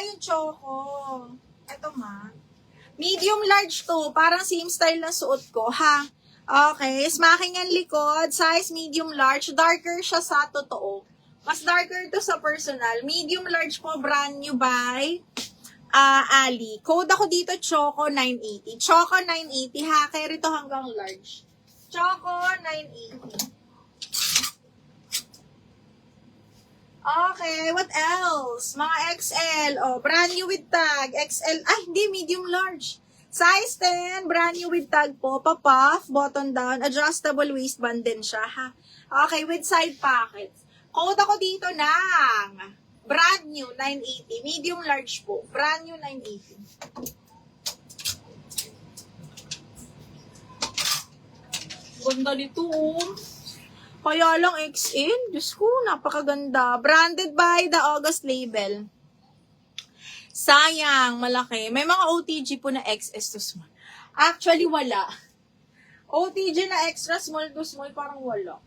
Yung choco. Ito ma. Medium large to. Parang same style ng suot ko, ha? Okay. Smacking ang likod. Size medium large. Darker siya sa totoo. Mas darker to sa personal. Medium large po, brand new by Ali. Code ako dito, Choco 980. Choco 980, ha? Kaya rito hanggang large. Choco 980. Okay, what else? Mga XL. Oh, brand new with tag. XL. Ay, hindi, medium large. Size 10, brand new with tag po. Pa-puff, button down, adjustable waistband din siya, ha? Okay, with side pockets. Code ako dito ng brand new 980. Medium large po. Brand new 980. Ganda nito, oh. Kaya lang XL. Diyos ko, napakaganda. Branded by the August label. Sayang, malaki. May mga OTG po na XS to small. Actually, wala. OTG na extra small to small, parang wala.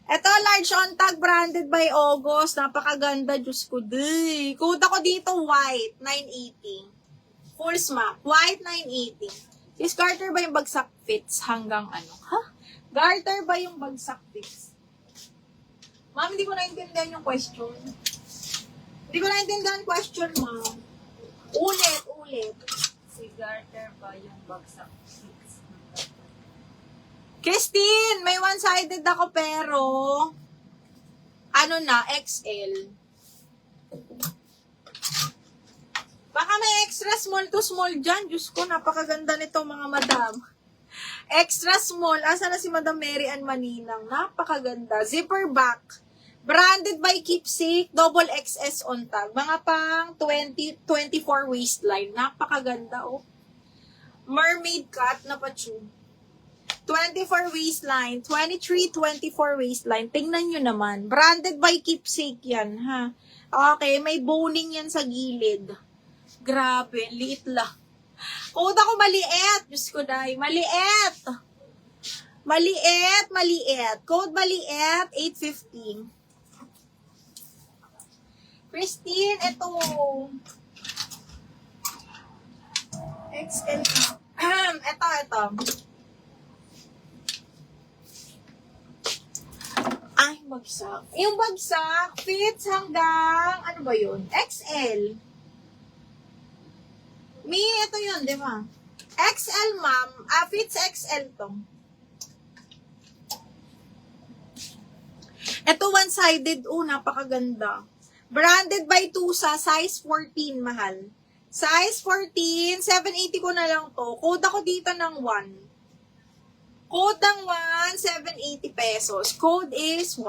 Ito, large on tag, branded by August. Napakaganda, Diyos ko. Day. Code ako dito, white, 980. Full smack, white, 980. Is garter ba yung bagsak fits hanggang ano? Ha? Garter ba yung bagsak fits? Ma'am, hindi ko naintindihan yung question. Hindi ko naintindihan question, ma'am. Ulit. Si garter ba yung bagsak fits? Christine, may one-sided ako pero ano na, XL. Baka may extra small to small dyan. Diyos ko, napakaganda nito mga madam. Extra small. Asa na si Madam Mary Ann Maninang? Napakaganda. Zipper back. Branded by Keepsake. Double XS on tag. Mga pang 24 waistline. Napakaganda, oh. Mermaid cut na pa-tube. 24 waistline. 24 waistline. Tingnan nyo naman. Branded by Keepsake yan, ha? Okay, may boning yan sa gilid. Grabe, liit lang. Code ako maliit. Diyos ko, day. Maliit. Code maliit, 850. Christine, ito. XL na. Ito. Ay, bagsak. Yung bagsak, fits hanggang, ano ba yun? XL. Ito yun, di ba? XL, ma'am. Fits XL to. Ito, one-sided. Oh, napakaganda. Branded by Tusa, size 14, mahal. Size 14, 780 ko na lang to. Code ako dito ng 1. Code ng 1, 780 pesos. Code is 1.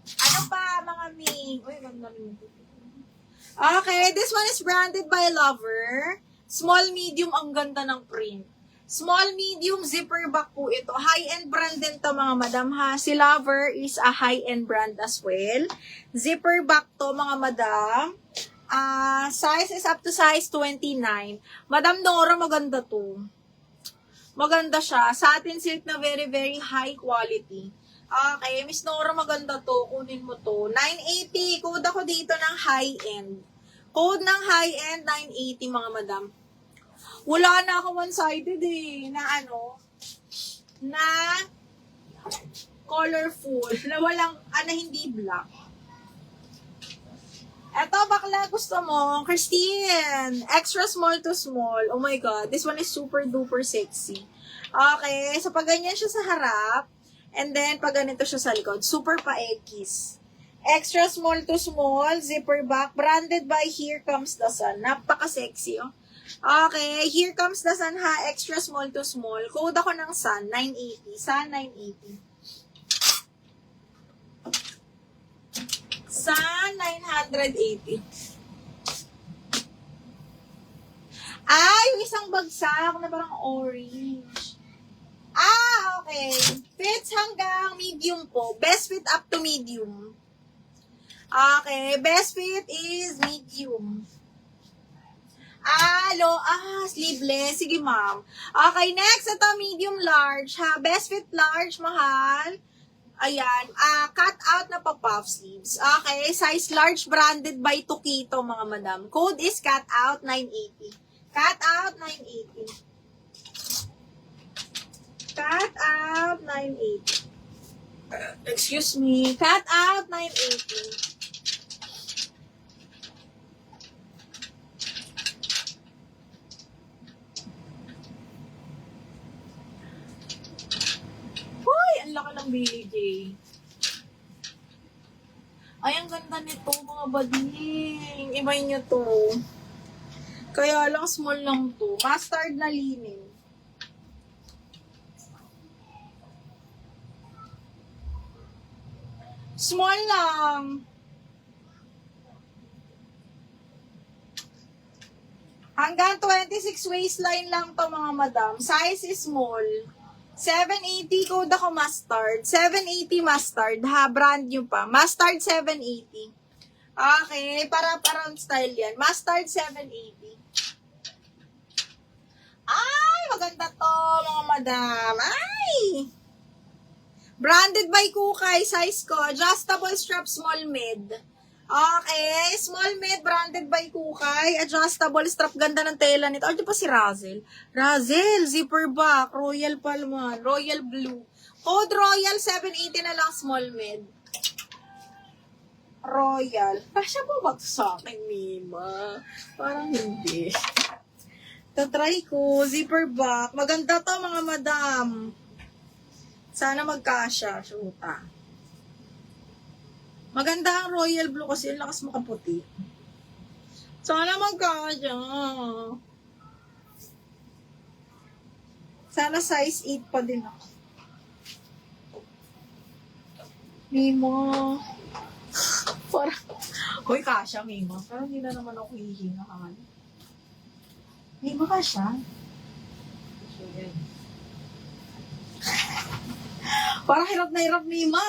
Ano pa, mga mi? Uy, ganda nito. Okay, this one is branded by Lover. Small, medium, ang ganda ng print. Small, medium, zipper back po ito. High-end brand din to mga madam, ha. Si Lover is a high-end brand as well. Zipper back to mga madam. Size is up to size 29. Madam Nora, maganda to. Maganda siya. Satin silk na very, very high quality. Okay, Miss Nora, maganda to. Kunin mo to. 980. Code ako dito ng high-end. Code ng high-end, 980 mga madam. Wala na ako one-sided eh. Na ano? Na colorful. Na walang, na hindi black. Eto, bakla gusto mo. Christine. Extra small to small. Oh my God. This one is super duper sexy. Okay. So, pag ganyan siya sa harap, and then, pag ganito siya sa likod, super pa-ekis. Extra small to small, zipper back, branded by Here Comes the Sun. Napaka-sexy, oh. Okay, Here Comes the Sun, ha. Extra small to small. Code ako ng Sun, 980. Sun, 980. Sun, 980. Yung isang bagsak na parang orange. Okay. Fits hanggang medium po. Best fit up to medium. Okay. Best fit is medium. Sleeveless. Sige, ma'am. Okay, next. Ito, medium large, ha. Best fit large, mahal. Ayan, cut out na pa puff sleeves. Okay, size large branded by Tokito, mga madam. Code is cut out 980. Cut out 980. Cut out 980. Excuse me. Cut out 980. Ang laki ng Billy J. Ay, ang ganda nito, mga bading. Ibay nyo to. Kaya lang, small lang to. Mustard na linen. Small lang. Hanggang 26 waistline lang to, mga madam. Size is small. 780 code ako mustard. 780 mustard. Ha, brand nyo pa. Mustard 780. Okay, parang style yan. Mustard 780. Ay, maganda to, mga madam. Ay! Branded by Kukay. Size ko. Adjustable strap small mid. Okay, small mid, branded by Kukay. Adjustable strap, ganda ng tela nito. Ay, di pa si Razel. Razel, zipper back, Royal Palman, Royal Blue. Code Royal, 780 na lang, small mid. Royal. Kasya po ba ito sa akin, Mima? Parang hindi. Tatry ko, zipper back. Maganda to, mga madam. Sana magkasya, shoota. Maganda ang royal blue kasi yung lakas makaputi. Sana magkasya. Sana size 8 pa din ako. Mima. Parang, hoy, kasya, Mima. Pero hindi na naman ako hihinga. Mima, kasya? Parang hirap na hirap, Mima.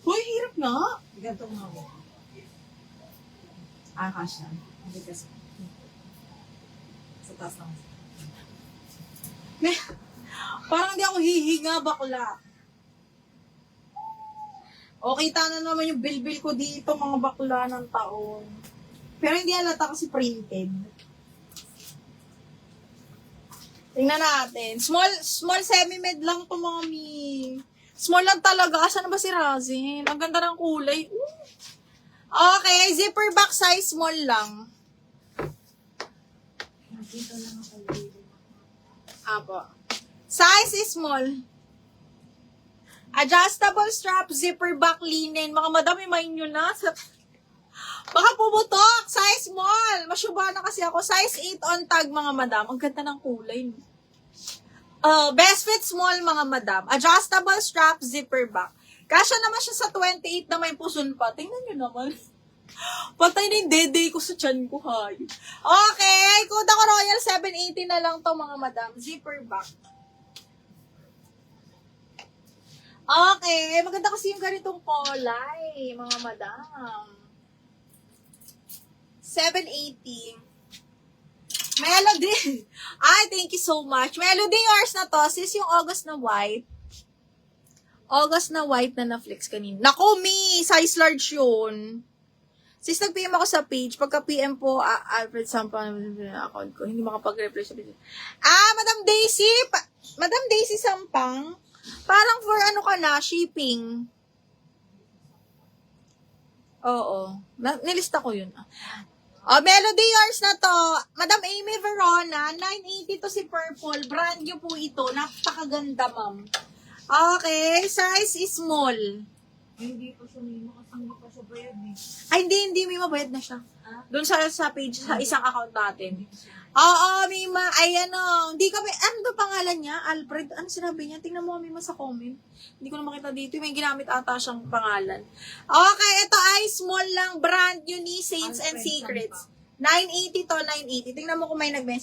Hoy, hirap nga. Ganito nga ako. Kasha. Hindi kasi. Sa taas lang. Parang hindi ako hihinga, bakla. O, kita na naman yung bilbil ko dito, mga bakla ng taon. Pero hindi halata kasi printed. Tingnan natin. Small semi-med lang to, mga mi. Small lang talaga. Asan na ba si Razin? Ang ganda ng kulay. Okay, zipper back size small lang. Nakita lang ako. Apo. Size is small. Adjustable strap, zipper back linen. Mga madami, main nyo na. Baka pumutok. Size small. Masyuba na kasi ako. Size 8 on tag, mga madam. Ang ganda ng kulay. Best fit small, mga madam. Adjustable strap, zipper back. Kasya naman siya sa 28 na may puson pa. Tingnan nyo naman. Patay na yung dede ko sa tiyan ko, hay. Okay, kuda ko Royal 780 na lang to, mga madam. Zipper back. Okay, maganda kasi yung ganitong kulay, mga madam. 780. Melody. Ay, thank you so much. Melody, yours na to. Sis, yung August na white. August na white na na-flex kanina. Naku, me! Size large yun. Sis, nag-PM ako sa page. Pagka-PM po, Alfred Sampang, account ko. Hindi makapag-reply sa page. Madam Daisy! Madam Daisy Sampang. Parang for ano ka na, shipping. Oo. Nilista ko yun. Melody, yours na to. Madam Amy Verona, 980 to si Purple. Brand new po ito. Napakaganda, ma'am. Okay, size is small. Hindi pa siya may makasangli pa siya bayad eh. Ay, hindi, may mabayad na siya. Doon sa page, sa isang account natin. Oo, Mima, ay ano, hindi kami, ano ba pangalan niya? Alfred, ano sinabi niya? Tingnan mo, Mima, sa comment. Hindi ko na makita dito, may ginamit ata siyang pangalan. Okay, ito ay small lang, brand new ni Saints and Alfred Secrets. Sampang. 980 to, 980. Tingnan mo kung may nag-message.